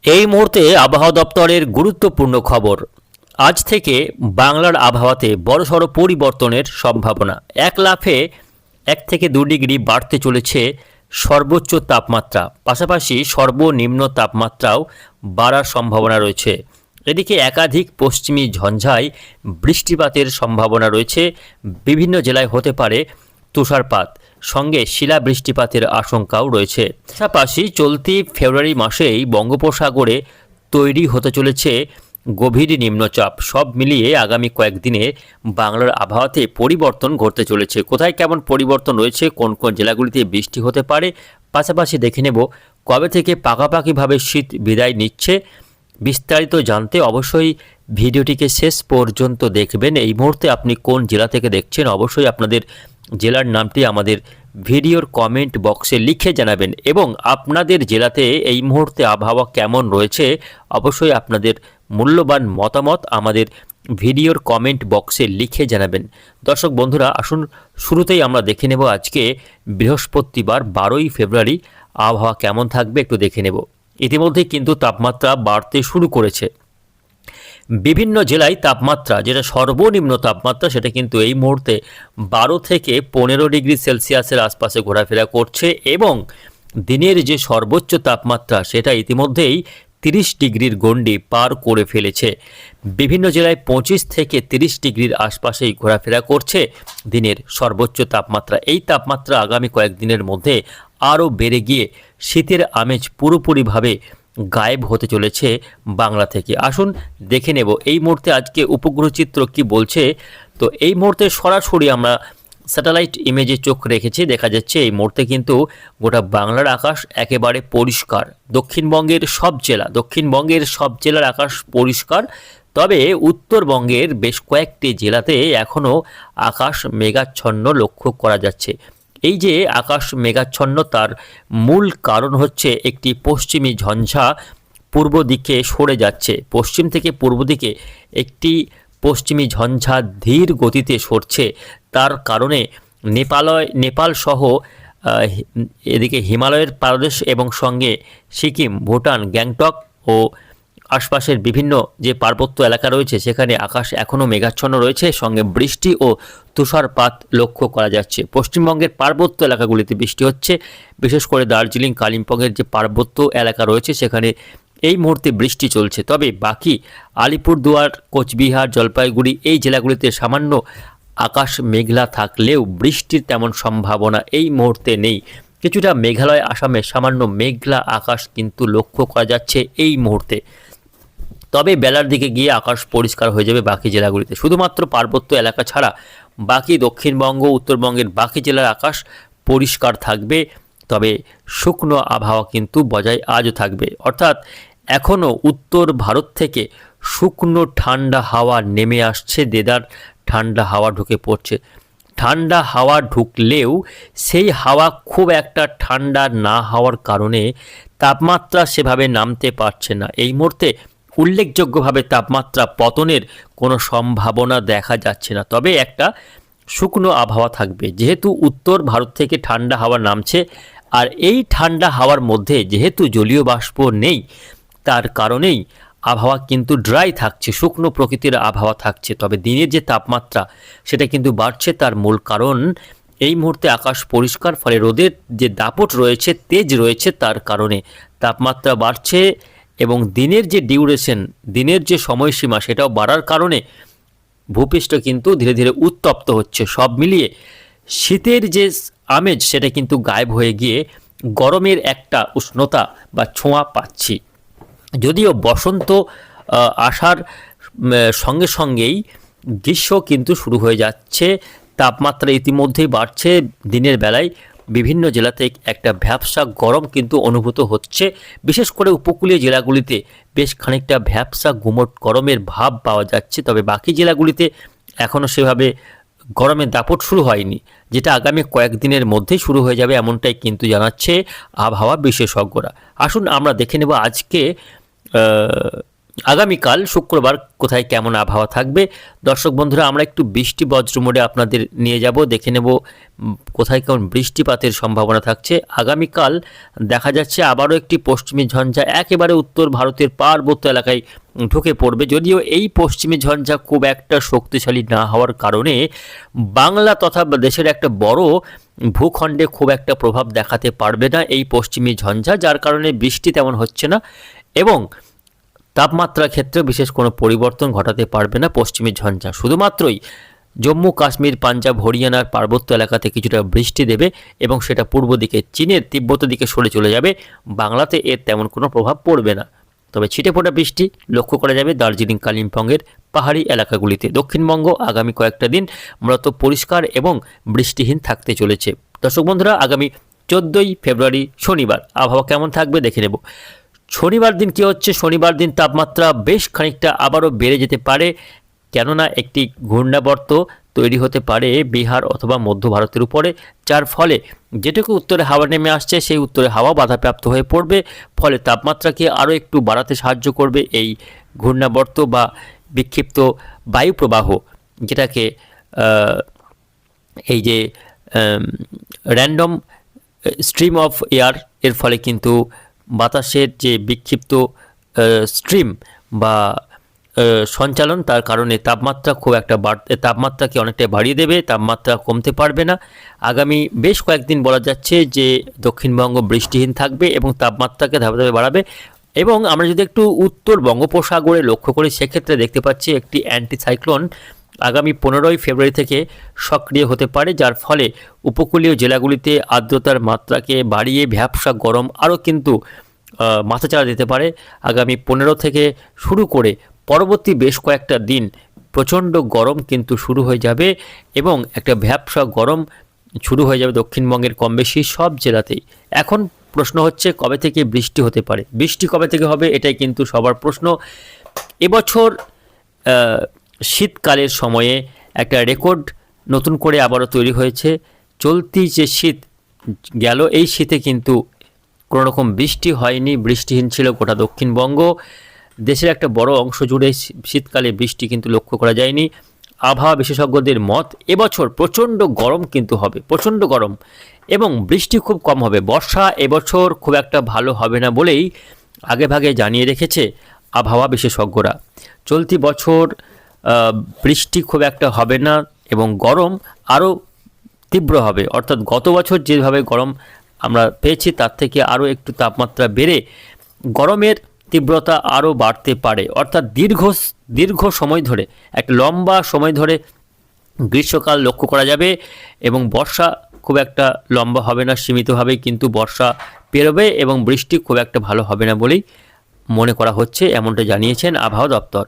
এই মুহূর্তে আবহাওয়া দপ্তরের গুরুত্বপূর্ণ খবর। আজ থেকে বাংলার আবহাওয়াতে বড়সড় পরিবর্তনের সম্ভাবনা। এক লাফে 1 থেকে 2 ডিগ্রি বাড়তে চলেছে সর্বোচ্চ তাপমাত্রা, পাশাপাশি সর্বনিম্ন তাপমাত্রাও বাড়ার সম্ভাবনা রয়েছে। এদিকে একাধিক পশ্চিমী ঝঞ্ঝায় বৃষ্টিপাতের সম্ভাবনা রয়েছে। বিভিন্ন জেলায় হতে পারে তুষারপাত, সঙ্গে শিলা বৃষ্টিপাতের আশঙ্কাও রয়েছে। পাশাপাশি চলতি ফেব্রুয়ারি মাসেই বঙ্গোপসাগরে তৈরি হতে চলেছে গভীর নিম্নচাপ। সব মিলিয়ে আগামী কয়েকদিনে বাংলার আবহাওয়াতে পরিবর্তন ঘটতে চলেছে। কোথায় কেমন পরিবর্তন রয়েছে, কোন কোন জেলাগুলিতে বৃষ্টি হতে পারে, পাশাপাশি দেখে নেব কবে থেকে পাকাপাকিভাবে শীত বিদায় নিচ্ছে। বিস্তারিত জানতে অবশ্যই ভিডিওটিকে শেষ পর্যন্ত দেখবেন। এই মুহূর্তে আপনি কোন জেলা থেকে দেখছেন, অবশ্যই আপনাদের জেলার নামটি আমাদের ভিডিওর কমেন্ট বক্সে লিখে জানাবেন এবং আপনাদের জেলাতে এই মুহূর্তে আবহাওয়া কেমন রয়েছে অবশ্যই আপনাদের মূল্যবান মতামত আমাদের ভিডিওর কমেন্ট বক্সে লিখে জানাবেন। দর্শক বন্ধুরা, আসুন শুরুতেই আমরা দেখে নেব আজকে বৃহস্পতিবার 12ই ফেব্রুয়ারি আবহাওয়া কেমন থাকবে একটু দেখে নেব। ইতিমধ্যেই কিন্তু তাপমাত্রা বাড়তে শুরু করেছে। বিভিন্ন জেলায় তাপমাত্রা, যেটা সর্বনিম্ন তাপমাত্রা, সেটা কিন্তু এই মুহূর্তে 12 থেকে 15 ডিগ্রি সেলসিয়াসের আশপাশে ঘোরাফেরা করছে এবং দিনের যে সর্বোচ্চ তাপমাত্রা সেটা ইতিমধ্যেই 30 ডিগ্রির গণ্ডি পার করে ফেলেছে। বিভিন্ন জেলায় 25 থেকে 30 ডিগ্রির আশপাশেই ঘোরাফেরা করছে দিনের সর্বোচ্চ তাপমাত্রা। এই তাপমাত্রা আগামী কয়েকদিনের মধ্যে আরও বেড়ে গিয়ে শীতের আমেজ পুরোপুরিভাবে গায়েব হতে চলেছে বাংলা থেকে। আসুন দেখে নেব এই মুহূর্তে আজকে উপগ্রহ চিত্র কি বলছে। তো এই মুহূর্তে সরাসরি আমরা স্যাটেলাইট ইমেজে চোখ রেখেছি, দেখা যাচ্ছে এই মুহূর্তে কিন্তু গোটা বাংলার আকাশ একেবারে পরিষ্কার। দক্ষিণবঙ্গের সব জেলার আকাশ পরিষ্কার, তবে উত্তরবঙ্গের বেশ কয়েকটি জেলাতে এখনও আকাশ মেঘাচ্ছন্ন লক্ষ্য করা যাচ্ছে। এই যে আকাশ মেঘাচ্ছন্ন, তার মূল কারণ হচ্ছে একটি পশ্চিমী ঝঞ্ঝা পূর্ব দিকে সরে যাচ্ছে। পশ্চিম থেকে পূর্ব দিকে একটি পশ্চিমী ঝঞ্ঝা ধীর গতিতে সরছে। তার কারণে নেপাল সহ এদিকে হিমালয়ের পাদদেশ এবং সঙ্গে সিকিম, ভুটান, গ্যাংটক ও আশপাশের বিভিন্ন যে পার্বত্য এলাকা রয়েছে সেখানে আকাশ এখনও মেঘাচ্ছন্ন রয়েছে, সঙ্গে বৃষ্টি ও তুষারপাত লক্ষ্য করা যাচ্ছে। পশ্চিমবঙ্গের পার্বত্য এলাকাগুলিতে বৃষ্টি হচ্ছে, বিশেষ করে দার্জিলিং, কালিম্পংয়ের যে পার্বত্য এলাকা রয়েছে সেখানে এই মুহূর্তে বৃষ্টি চলছে। তবে বাকি আলিপুরদুয়ার, কোচবিহার, জলপাইগুড়ি এই জেলাগুলিতে সামান্য আকাশ মেঘলা থাকলেও বৃষ্টির তেমন সম্ভাবনা এই মুহূর্তে নেই। কিছুটা মেঘালয়, আসামে সামান্য মেঘলা আকাশ কিন্তু লক্ষ্য করা যাচ্ছে এই মুহূর্তে। তবে বেলার দিকে গিয়ে আকাশ পরিষ্কার হয়ে যাবে বাকি জেলাগুলিতে। শুধুমাত্র পার্বত্য এলাকা ছাড়া বাকি দক্ষিণবঙ্গ, উত্তরবঙ্গের বাকি জেলার আকাশ পরিষ্কার থাকবে। তবে শুকনো আবহাওয়া কিন্তু বজায় আজও থাকবে, অর্থাৎ এখনও উত্তর ভারত থেকে শুকনো ঠান্ডা হাওয়া নেমে আসছে, দেদার ঠান্ডা হাওয়া ঢুকে পড়ছে। ঠান্ডা হাওয়া ঢুকলেও সেই হাওয়া খুব একটা ঠান্ডা না হওয়ার কারণে তাপমাত্রা সেভাবে নামতে পারছে না। এই মুহূর্তে উল্লেখযোগ্যভাবে তাপমাত্রা পতনের কোনো সম্ভাবনা দেখা যাচ্ছে না। তবে একটা শুকনো আবহাওয়া থাকবে, যেহেতু উত্তর ভারত থেকে ঠান্ডা হাওয়া নামছে আর এই ঠান্ডা হাওয়ার মধ্যে যেহেতু জলীয় বাষ্প নেই, তার কারণেই আবহাওয়া কিন্তু ড্রাই থাকছে, শুকনো প্রকৃতির আবহাওয়া থাকছে। তবে দিনের যে তাপমাত্রা সেটা কিন্তু বাড়ছে, তার মূল কারণ এই মুহূর্তে আকাশ পরিষ্কার, ফলে রোদের যে দাপট রয়েছে, তেজ রয়েছে, তার কারণে তাপমাত্রা বাড়ছে এবং দিনের যে ডিউরেশন, দিনের যে সময়সীমা সেটাও বাড়ার কারণে ভূপৃষ্ঠ কিন্তু ধীরে ধীরে উত্তপ্ত হচ্ছে। সব মিলিয়ে শীতের যে আমেজ সেটা কিন্তু গায়েব হয়ে গিয়ে গরমের একটা উষ্ণতা বা ছোঁয়া পাচ্ছি। যদিও বসন্ত আসার সঙ্গে সঙ্গেই গ্রীষ্ম কিন্তু শুরু হয়ে যাচ্ছে। তাপমাত্রা ইতিমধ্যেই বাড়ছে। দিনের বেলায় বিভিন্ন জেলাতে একটা ভ্যাপসা গরম কিন্তু অনুভূত হচ্ছে। বিশেষ করে উপকূলীয় জেলাগুলিতে বেশ খানিকটা ভ্যাপসা গুমট গরমের ভাব পাওয়া যাচ্ছে। তবে বাকি জেলাগুলিতে এখনও সেভাবে গরমের দাপট শুরু হয়নি, যেটা আগামী কয়েকদিনের মধ্যেই শুরু হয়ে যাবে এমনটাই কিন্তু জানাচ্ছে আবহাওয়া বিশেষজ্ঞরা। আসুন আমরা দেখে নেব আজকে আগামীকাল শুক্রবার কোথায় কেমন আবহাওয়া থাকবে দর্শক বন্ধুরা, আমরা একটু বৃষ্টি বজ্র মোডে আপনাদের নিয়ে যাব, দেখে নেব কোথায় কেমন বৃষ্টিপাতের সম্ভাবনা থাকছে। আগামীকাল দেখা যাচ্ছে আবারও একটি পশ্চিমী ঝঞ্ঝা একেবারে উত্তর ভারতের পার্বত্য এলাকায় ঢুকে পড়বে। যদিও এই পশ্চিমী ঝঞ্ঝা খুব একটা শক্তিশালী না হওয়ার কারণে বাংলা তথা দেশের একটা বড় ভূখণ্ডে খুব একটা প্রভাব দেখাতে পারবে না এই পশ্চিমী ঝঞ্ঝা, যার কারণে বৃষ্টি তেমন হচ্ছে না এবং তাপমাত্রার ক্ষেত্রে বিশেষ কোনো পরিবর্তন ঘটাতে পারবে না পশ্চিমী ঝঞ্ঝা। শুধুমাত্রই জম্মু কাশ্মীর, পাঞ্জাব, হরিয়ানার পার্বত্য এলাকাতে কিছুটা বৃষ্টি দেবে এবং সেটা পূর্ব দিকে চীনের তিব্বত দিকে সরে চলে যাবে। বাংলাতে এর তেমন কোনো প্রভাব পড়বে না, তবে ছিটেফোঁটা বৃষ্টি লক্ষ্য করা যাবে দার্জিলিং, কালিম্পংয়ের পাহাড়ি এলাকাগুলিতে। দক্ষিণবঙ্গ আগামী কয়েকটা দিন মূলত পরিষ্কার এবং বৃষ্টিহীন থাকতে চলেছে। দর্শক বন্ধুরা, আগামী 14ই ফেব্রুয়ারি শনিবার আবহাওয়া কেমন থাকবে দেখে নেব। শনিবার দিন কী হচ্ছে, শনিবার দিন তাপমাত্রা বেশ খানিকটা আবারও বেড়ে যেতে পারে, কেননা একটি ঘূর্ণাবর্ত তৈরি হতে পারে বিহার অথবা মধ্য ভারতের উপরে, যার ফলে যেটুকু উত্তরে হাওয়া নেমে আসছে সেই উত্তরে হাওয়া বাধাপ্রাপ্ত হয়ে পড়বে, ফলে তাপমাত্রাকে আরও একটু বাড়াতে সাহায্য করবে এই ঘূর্ণাবর্ত বা বিক্ষিপ্ত বায়ুপ্রবাহ, যেটাকে এই যে র্যান্ডম স্ট্রিম অফ এয়ার, এর ফলে কিন্তু বাতাসের যে বিক্ষিপ্ত স্ট্রিম বা সঞ্চালন, তার কারণে তাপমাত্রা খুব একটা তাপমাত্রাকে অনেকটাই বাড়িয়ে দেবে, তাপমাত্রা কমতে পারবে না। আগামী বেশ কয়েকদিন বলা যাচ্ছে যে দক্ষিণবঙ্গ বৃষ্টিহীন থাকবে এবং তাপমাত্রাকে ধাপে ধাপে বাড়াবে। এবং আমরা যদি একটু উত্তর বঙ্গোপসাগরে লক্ষ্য করি সেক্ষেত্রে দেখতে পাচ্ছি একটি অ্যান্টিসাইক্লোন আগামী 15ই ফেব্রুয়ারি থেকে সক্রিয় হতে পারে, যার ফলে উপকূলীয় জেলাগুলিতে আর্দ্রতার মাত্রাকে বাড়িয়ে ভ্যাপসা গরম আরও কিন্তু মাথাচাড়া দিতে পারে। আগামী 15 থেকে শুরু করে পরবর্তী বেশ কয়েকটা দিন প্রচণ্ড গরম কিন্তু শুরু হয়ে যাবে এবং একটা ভ্যাপসা গরম শুরু হয়ে যাবে দক্ষিণবঙ্গের কম বেশি সব জেলাতেই। এখন প্রশ্ন হচ্ছে কবে থেকে বৃষ্টি হতে পারে, বৃষ্টি কবে থেকে হবে এটাই কিন্তু সবার প্রশ্ন। এবছর শীতকালের সময়ে একটা রেকর্ড নতুন করে আবারও তৈরি হয়েছে। চলতি যে শীত গেল, এই শীতে কিন্তু কোনো রকম বৃষ্টি হয়নি, বৃষ্টিহীন ছিল গোটা দক্ষিণবঙ্গ। দেশের একটা বড় অংশ জুড়ে শীতকালে বৃষ্টি কিন্তু লক্ষ্য করা যায়নি। আবহাওয়া বিশেষজ্ঞদের মত এবছর প্রচণ্ড গরম কিন্তু হবে, প্রচণ্ড গরম এবং বৃষ্টি খুব কম হবে। বর্ষা এবছর খুব একটা ভালো হবে না বলেই আগেভাগে জানিয়ে রেখেছে আবহাওয়া বিশেষজ্ঞরা। চলতি বছর বৃষ্টি খুব একটা হবে না এবং গরম আরও তীব্র হবে, অর্থাৎ গত বছর যেভাবে গরম আমরা পেয়েছি তার থেকে আরও একটু তাপমাত্রা বেড়ে গরমের তীব্রতা আরও বাড়তে পারে। অর্থাৎ দীর্ঘ সময় ধরে, একটা লম্বা সময় ধরে গ্রীষ্মকাল লক্ষ্য করা যাবে এবং বর্ষা খুব একটা লম্বা হবে না, সীমিতভাবেই কিন্তু বর্ষা পেরোবে এবং বৃষ্টি খুব একটা ভালো হবে না বলেই মনে করা হচ্ছে, এমনটা জানিয়েছেন আবহাওয়া দপ্তর।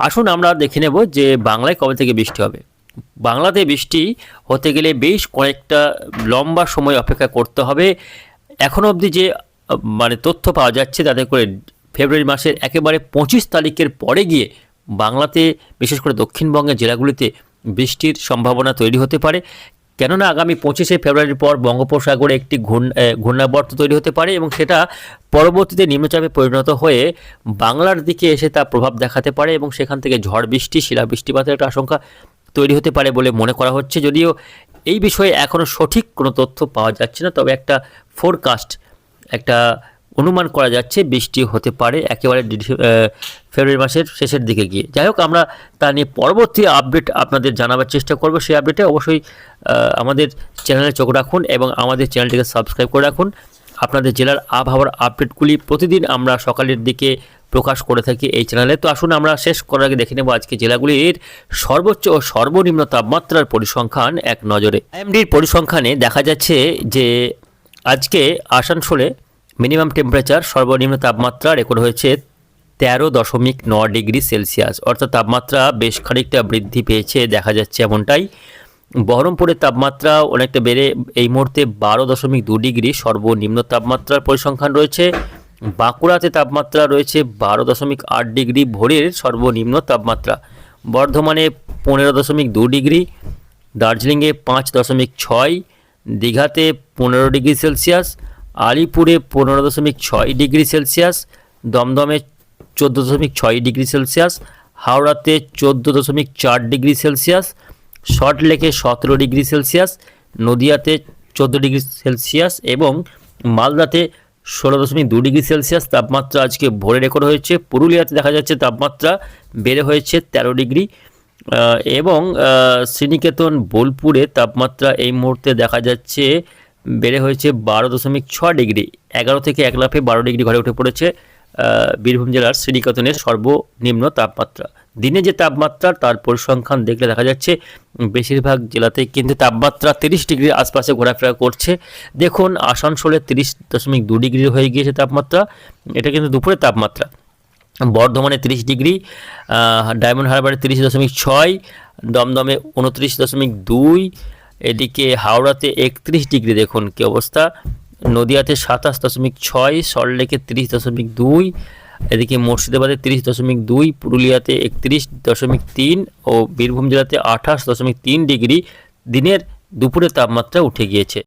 আসুন আমরা দেখে নেব যে বাংলায় কবে থেকে বৃষ্টি হবে। বাংলাতে বৃষ্টি হতে গেলে বেশ কয়েকটা লম্বা সময় অপেক্ষা করতে হবে। এখনও অবধি যে তথ্য পাওয়া যাচ্ছে তাতে করে ফেব্রুয়ারি মাসের একেবারে 25 তারিখের পরে গিয়ে বাংলাতে বিশেষ করে দক্ষিণবঙ্গের জেলাগুলিতে বৃষ্টির সম্ভাবনা তৈরি হতে পারে, কেননা আগামী 25শে ফেব্রুয়ারির পর বঙ্গোপসাগরে একটি ঘূর্ণাবর্ত তৈরি হতে পারে এবং সেটা পরবর্তীতে নিম্নচাপে পরিণত হয়ে বাংলার দিকে এসে তা প্রভাব দেখাতে পারে এবং সেখান থেকে ঝড় বৃষ্টি, শিলা বৃষ্টিপাতের একটা আশঙ্কা তৈরি হতে পারে বলে মনে করা হচ্ছে। যদিও এই বিষয়ে এখনও সঠিক কোনো তথ্য পাওয়া যাচ্ছে না, তবে একটা ফোরকাস্ট, একটা অনুমান করা যাচ্ছে বৃষ্টি হতে পারে একেবারে ফেব্রুয়ারি মাসের শেষের দিকে গিয়ে। যাই হোক, আমরা তা নিয়ে পরবর্তী আপডেট আপনাদের জানাবার চেষ্টা করব। সেই আপডেটে অবশ্যই আমাদের চ্যানেলে চোখ রাখুন এবং আমাদের চ্যানেলটিকে সাবস্ক্রাইব করে রাখুন। আপনাদের জেলার আবহাওয়ার আপডেটগুলি প্রতিদিন আমরা সকালের দিকে প্রকাশ করে থাকি এই চ্যানেলে। তো আসুন আমরা শেষ করার আগে দেখে নেব আজকে জেলাগুলির সর্বোচ্চ ও সর্বনিম্ন তাপমাত্রার পরিসংখ্যান এক নজরে। আইএমডির পরিসংখ্যানে দেখা যাচ্ছে যে আজকে আসানসোলে মিনিমাম টেম্পারেচার, সর্বনিম্ন তাপমাত্রা রেকর্ড হয়েছে 13.9 ডিগ্রি সেলসিয়াস, অর্থাৎ তাপমাত্রা বেশ খানিকটা বৃদ্ধি পেয়েছে দেখা যাচ্ছে এমনটাই। বহরমপুরের তাপমাত্রা অনেকটা বেড়ে এই মুহূর্তে 12.2 ডিগ্রি সর্বনিম্ন তাপমাত্রার পরিসংখ্যান রয়েছে। বাঁকুড়াতে তাপমাত্রা রয়েছে 12.8 ডিগ্রি ভোরের সর্বনিম্ন তাপমাত্রা। বর্ধমানে 15.2 ডিগ্রি, দার্জিলিংয়ে 5.6, দীঘাতে 15 ডিগ্রি সেলসিয়াস, আলিপুরে 15.6 ডিগ্রি সেলসিয়াস, দমদমে 14.6 ডিগ্রি সেলসিয়াস, হাওড়াতে 14.4 ডিগ্রি সেলসিয়াস, সল্টলেকে 17 ডিগ্রি সেলসিয়াস, নদিয়াতে 14 ডিগ্রি সেলসিয়াস এবং মালদাতে 16.2 ডিগ্রি সেলসিয়াস তাপমাত্রা আজকে ভোরে রেকর্ড হয়েছে। পুরুলিয়াতে দেখা যাচ্ছে তাপমাত্রা বেড়ে হয়েছে 13 ডিগ্রি এবং শ্রীনিকেতন বোলপুরে তাপমাত্রা এই মুহূর্তে দেখা যাচ্ছে বেড়ে হয়েছে 12.6 ডিগ্রি। 11 থেকে এক লাফে 12 ডিগ্রি ঘরে উঠে পড়েছে বীরভূম জেলার শ্রীনিকেতনের সর্বনিম্ন তাপমাত্রা। দিনে যে তাপমাত্রা তার পরিসংখ্যান দেখলে দেখা যাচ্ছে বেশিরভাগ জেলাতেই কিন্তু তাপমাত্রা 30 ডিগ্রির আশপাশে ঘোরাফেরা করছে। দেখুন আসানসোলে 30.2 ডিগ্রি হয়ে গিয়েছে তাপমাত্রা, এটা কিন্তু দুপুরের তাপমাত্রা। বর্ধমানে 30 ডিগ্রি, ডায়মন্ড হারবারে 30.6, দমদমে 29.2, এদিকে হাওড়াতে 31 ডিগ্রি, দেখুন কী অবস্থা। নদিয়াতে 27.6, সল্টলেকে 30.2, এদিকে মুর্শিদাবাদে 30.2, পুরুলিয়াতে 31.3 ও বীরভূম জেলাতে 28.3 ডিগ্রি দিনের দুপুরের তাপমাত্রা উঠে গিয়েছে।